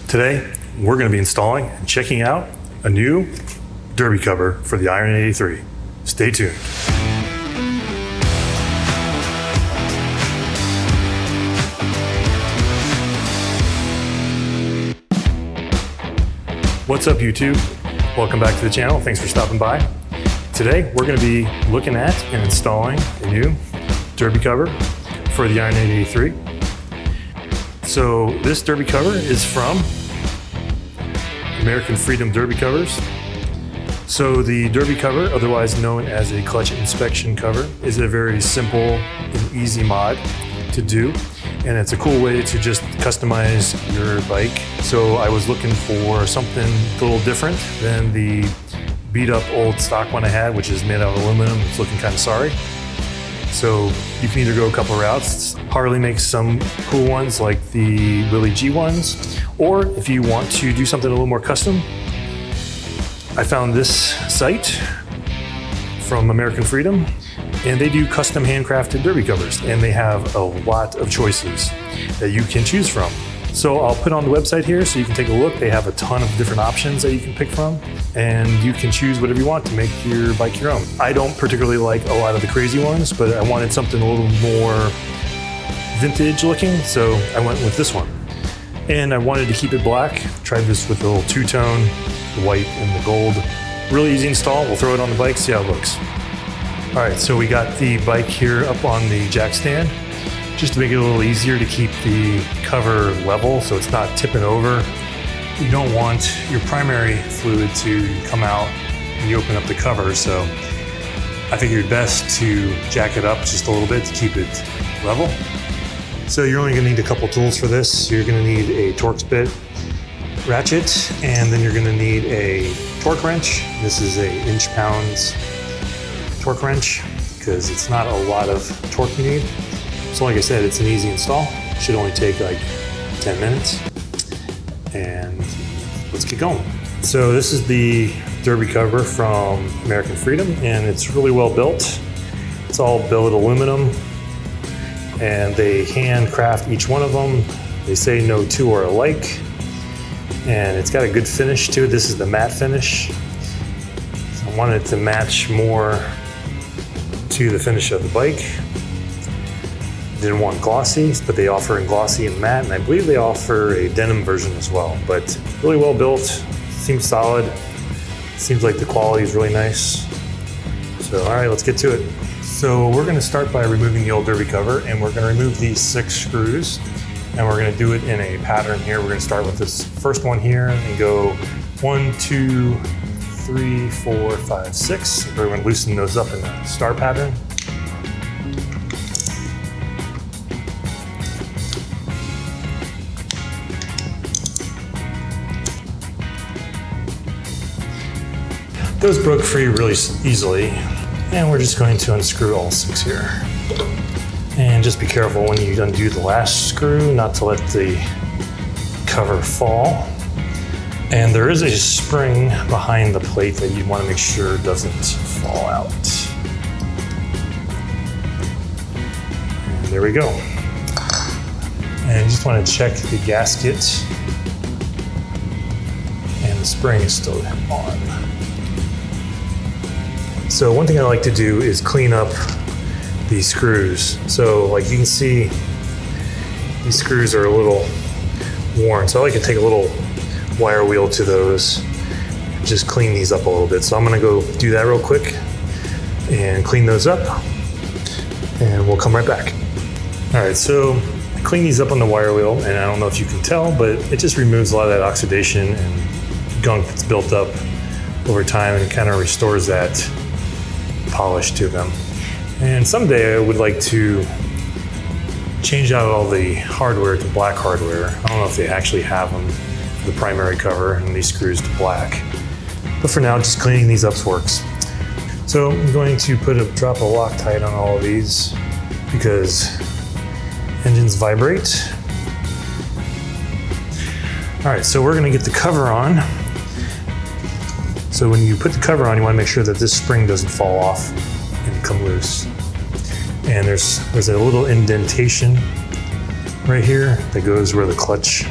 Today, we're going to be installing and checking out a new derby cover for the Iron 83. Stay tuned. What's up, YouTube? Welcome back to the channel. Thanks for stopping by. Today, we're going to be looking at and installing a new derby cover for the Iron 83. So this derby cover is from American Freedom Derby Covers. So the derby cover, otherwise known as a clutch inspection cover, is a very simple and easy mod to do. And it's a cool way to just customize your bike. So I was looking for something a little different than the beat up old stock one I had, which is made out of aluminum. It's looking kind of sorry. So you can either go a couple of routes. Harley makes some cool ones like the Willie G ones, or if you want to do something a little more custom, I found this site from American Freedom, and they do custom handcrafted derby covers, and they have a lot of choices that you can choose from. So I'll put on the website here so you can take a look. They have a ton of different options that you can pick from, and you can choose whatever you want to make your bike your own. I don't particularly like a lot of the crazy ones, but I wanted something a little more vintage looking, so I went with this one. And I wanted to keep it black. Tried this with a little two-tone, the white and the gold. Really easy install. We'll throw it on the bike, see how it looks. All right, so we got the bike here up on the jack stand, just to make it a little easier to keep the cover level so it's not tipping over. You don't want your primary fluid to come out when you open up the cover, so I figured best to jack it up just a little bit to keep it level. So you're only gonna need a couple tools for this. You're gonna need a Torx bit, ratchet, and then you're gonna need a torque wrench. This is a inch-pounds torque wrench because it's not a lot of torque you need. So like I said, it's an easy install. Should only take like 10 minutes. And let's get going. So this is the derby cover from American Freedom, and it's really well built. It's all billet aluminum, and they handcraft each one of them. They say no two are alike, and it's got a good finish to it. This is the matte finish. So I wanted it to match more to the finish of the bike. Didn't want glossy, but they offer in glossy and matte, and I believe they offer a denim version as well. But really well built, seems solid. Seems like the quality is really nice. So all right, let's get to it. So we're gonna start by removing the old derby cover, and we're gonna remove these 6 screws, and we're gonna do it in a pattern here. We're gonna start with this first one here and go 1, 2, 3, 4, 5, 6. We're gonna loosen those up in a star pattern. Those broke free really easily, and we're just going to unscrew all 6 here. And just be careful when you undo the last screw not to let the cover fall. And there is a spring behind the plate that you want to make sure doesn't fall out. And there we go. And you just want to check the gasket, and the spring is still on. So one thing I like to do is clean up these screws. So like you can see, these screws are a little worn. So I like to take a little wire wheel to those, just clean these up a little bit. So I'm gonna go do that real quick and clean those up, and we'll come right back. All right, so I clean these up on the wire wheel, and I don't know if you can tell, but it just removes a lot of that oxidation and gunk that's built up over time, and it kind of restores that polish to them. And someday I would like to change out all the hardware to black hardware. I don't know if they actually have them for the primary cover and these screws to black. But for now, just cleaning these up works. So I'm going to drop a Loctite on all of these because engines vibrate. All right, so we're gonna get the cover on. So when you put the cover on, you want to make sure that this spring doesn't fall off and come loose. And there's a little indentation right here that goes where the clutch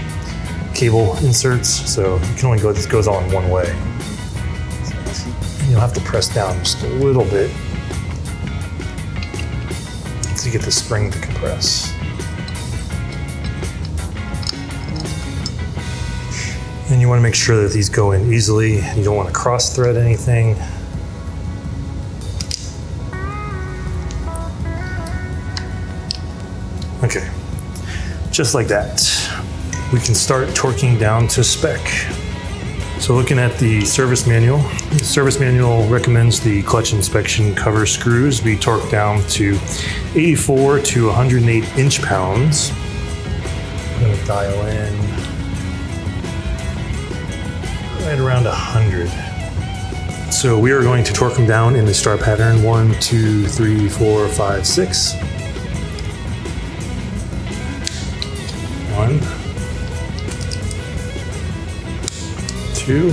cable inserts, so you can only go, this goes all in one way. And you'll have to press down just a little bit to get the spring to compress. And you want to make sure that these go in easily. You don't want to cross thread anything. Okay, just like that. We can start torquing down to spec. So looking at the service manual recommends the clutch inspection cover screws be torqued down to 84 to 108 inch-pounds. I'm gonna dial in right around 100. So we are going to torque them down in the star pattern 1, 2, 3, 4, 5, 6. 1, 2,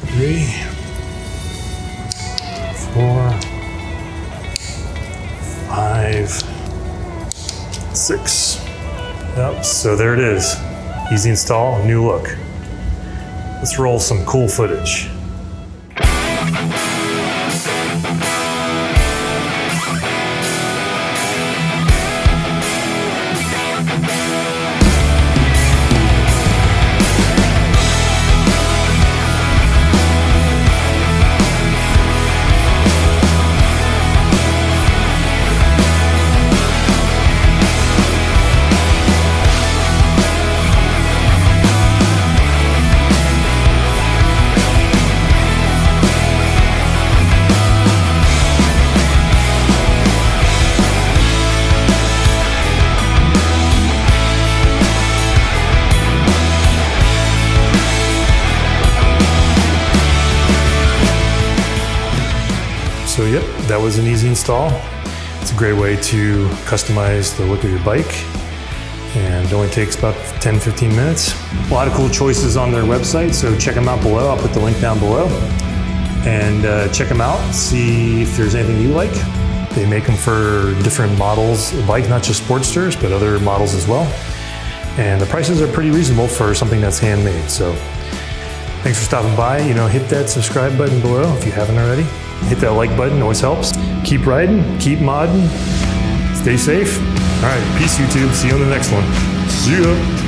3, 4, 5, 6. Yep, so there it is. Easy install, new look. Let's roll some cool footage. So yep, that was an easy install. It's a great way to customize the look of your bike, and it only takes about 10-15 minutes. A lot of cool choices on their website, so check them out below. I'll put the link down below. And check them out, see if there's anything you like. They make them for different models of bike, not just Sportsters, but other models as well. And the prices are pretty reasonable for something that's handmade. So thanks for stopping by. You know, hit that subscribe button below if you haven't already. Hit that like button, always helps. Keep riding, keep modding, stay safe. All right, peace YouTube, see you on the next one. See ya.